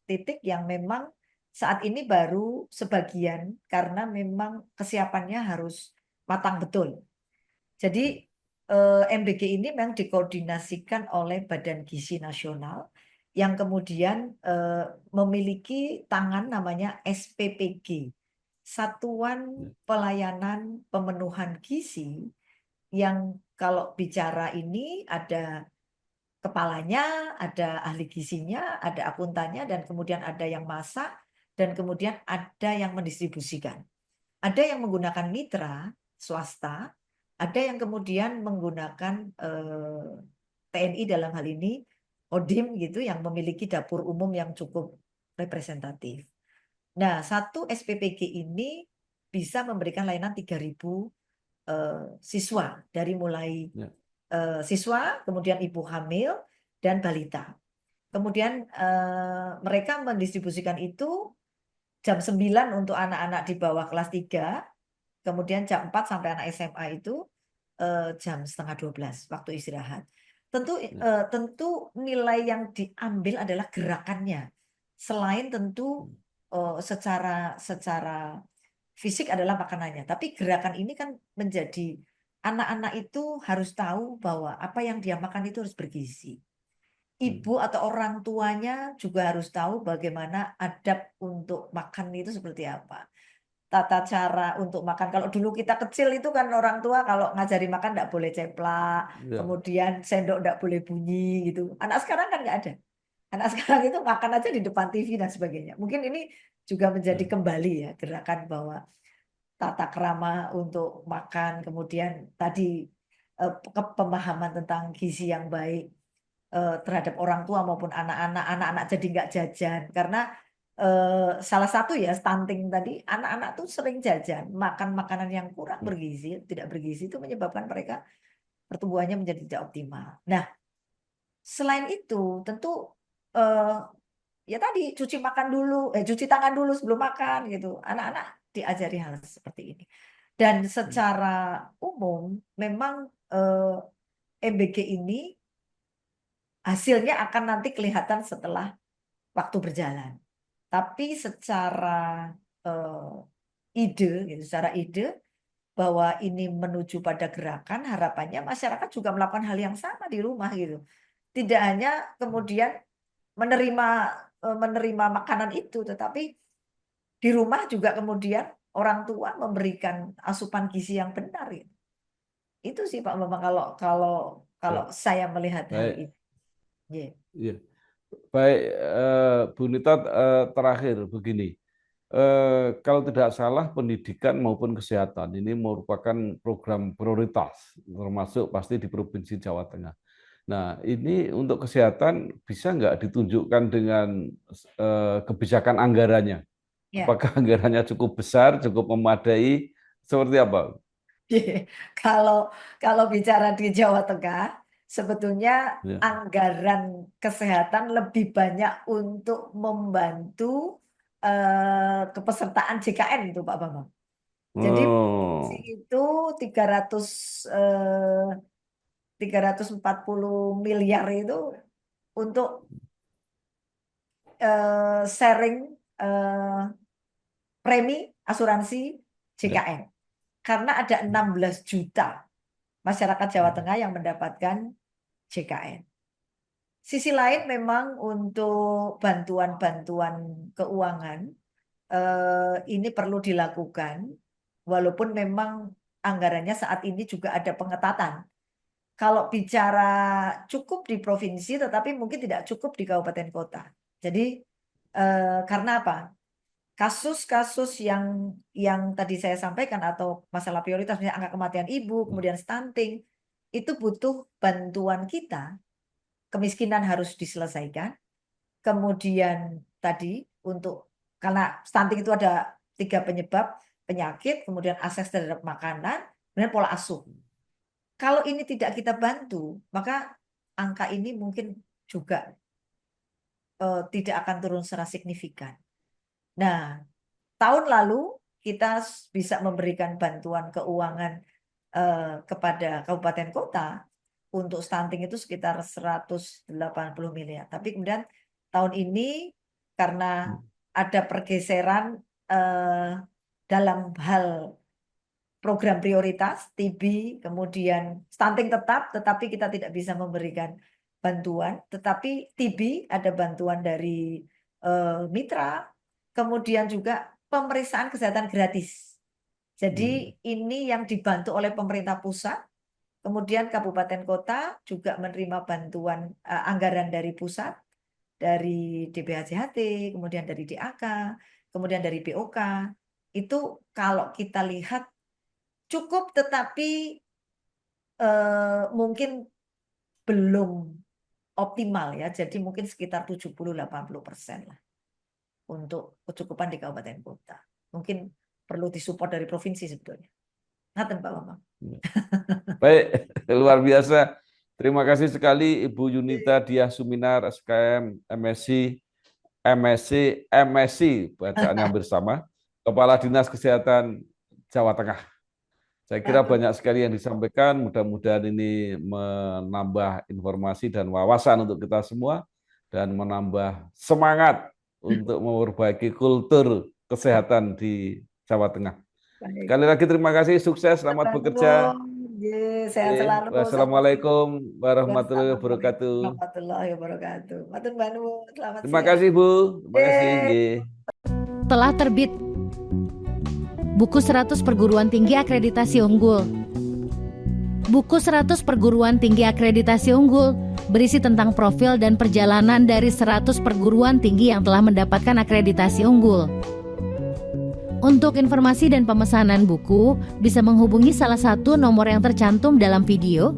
titik yang memang saat ini baru sebagian karena memang kesiapannya harus matang betul. Jadi MBG ini memang dikoordinasikan oleh Badan Gizi Nasional yang kemudian memiliki tangan namanya SPPG, Satuan Pelayanan Pemenuhan Gizi, yang kalau bicara ini ada kepalanya, ada ahli gizinya, ada akuntannya, dan kemudian ada yang masak, dan kemudian ada yang mendistribusikan. Ada yang menggunakan mitra swasta, ada yang kemudian menggunakan TNI dalam hal ini Kodim gitu yang memiliki dapur umum yang cukup representatif. Nah, satu SPPG ini bisa memberikan layanan 3.000 siswa dari mulai Ya. siswa, kemudian ibu hamil dan balita. Kemudian mereka mendistribusikan itu jam 9 untuk anak-anak di bawah kelas 3, kemudian jam 4 sampai anak SMA itu jam setengah 12 waktu istirahat. Tentu nilai yang diambil adalah gerakannya. Selain tentu secara fisik adalah makanannya, tapi gerakan ini kan menjadi anak-anak itu harus tahu bahwa apa yang dia makan itu harus bergizi. Ibu atau orang tuanya juga harus tahu bagaimana adab untuk makan itu seperti apa. Tata cara untuk makan. Kalau dulu kita kecil itu kan orang tua kalau ngajari makan enggak boleh ceplak, Ya. kemudian sendok enggak boleh bunyi gitu. Anak sekarang kan enggak ada. Anak sekarang itu makan aja di depan TV dan sebagainya. Mungkin ini juga menjadi kembali ya gerakan bahwa tata krama untuk makan, kemudian tadi pemahaman tentang gizi yang baik terhadap orang tua maupun anak-anak jadi nggak jajan karena salah satu ya stunting tadi anak-anak tuh sering jajan makan makanan yang kurang bergizi, tidak bergizi itu menyebabkan mereka pertumbuhannya menjadi tidak optimal. Nah, selain itu tentu ya tadi cuci tangan dulu sebelum makan gitu. Anak-anak diajari hal seperti ini. Dan secara umum memang MBG ini hasilnya akan nanti kelihatan setelah waktu berjalan. Tapi secara secara ide bahwa ini menuju pada gerakan, harapannya masyarakat juga melakukan hal yang sama di rumah gitu. Tidak hanya kemudian menerima makanan itu, tetapi di rumah juga kemudian orang tua memberikan asupan gizi yang benar gitu. Itu sih Pak Bambang kalau saya melihat hal Baik. ini. Yeah. Iya. Baik, Bu Nita, terakhir begini. Kalau tidak salah pendidikan maupun kesehatan ini merupakan program prioritas, termasuk pasti di Provinsi Jawa Tengah. Nah, ini untuk kesehatan bisa nggak ditunjukkan dengan kebijakan anggarannya? Ya. Apakah anggarannya cukup besar, cukup memadai, seperti apa? Kalau bicara di Jawa Tengah, sebetulnya Ya. anggaran kesehatan lebih banyak untuk membantu kepesertaan JKN itu Pak Bambang. Jadi Oh, itu 340 miliar itu untuk sharing premi asuransi ya. JKN. Karena ada 16 juta masyarakat Jawa Tengah yang mendapatkan JKN. Sisi lain memang untuk bantuan-bantuan keuangan ini perlu dilakukan walaupun memang anggarannya saat ini juga ada pengetatan. Kalau bicara cukup di provinsi tetapi mungkin tidak cukup di kabupaten kota. Jadi karena apa? Kasus-kasus yang tadi saya sampaikan atau masalah prioritas misalnya angka kematian ibu, kemudian stunting, itu butuh bantuan kita. Kemiskinan harus diselesaikan. Kemudian tadi karena stunting itu ada 3 penyebab, penyakit, kemudian akses terhadap makanan, kemudian pola asuh. Kalau ini tidak kita bantu, maka angka ini mungkin juga tidak akan turun secara signifikan. Nah, tahun lalu kita bisa memberikan bantuan keuangan kepada kabupaten kota untuk stunting itu sekitar 180 miliar. Tapi kemudian tahun ini karena ada pergeseran dalam hal program prioritas TB, kemudian stunting tetapi kita tidak bisa memberikan bantuan. Tetapi TB ada bantuan dari mitra, kemudian juga pemeriksaan kesehatan gratis. Jadi ini yang dibantu oleh pemerintah pusat, kemudian kabupaten kota juga menerima bantuan anggaran dari pusat, dari DBHJHT, kemudian dari DAK, kemudian dari BOK. Itu kalau kita lihat cukup tetapi mungkin belum optimal ya. Jadi mungkin sekitar 70-80% lah untuk kecukupan di kabupaten kota. Mungkin perlu disupport dari provinsi sebetulnya. Ngaten Pak Bambang. Baik, luar biasa. Terima kasih sekali Ibu Yunita Diah Suminar, SKM, MSc, bacaannya hampir sama, Kepala Dinas Kesehatan Jawa Tengah. Saya kira banyak sekali yang disampaikan, mudah-mudahan ini menambah informasi dan wawasan untuk kita semua, dan menambah semangat untuk memperbaiki kultur kesehatan di Jawa Tengah. Baik. Sekali lagi terima kasih, sukses, selamat bekerja. Sehat selalu. Wassalamualaikum warahmatullahi wabarakatuh. Warahmatullahi wabarakatuh. Matur nuwun, selamat Terima siang. kasih Bu, terima kasih. Nggih. Telah terbit buku 100 perguruan tinggi akreditasi unggul. Buku 100 perguruan tinggi akreditasi unggul berisi tentang profil dan perjalanan dari 100 perguruan tinggi yang telah mendapatkan akreditasi unggul. Untuk informasi dan pemesanan buku, bisa menghubungi salah satu nomor yang tercantum dalam video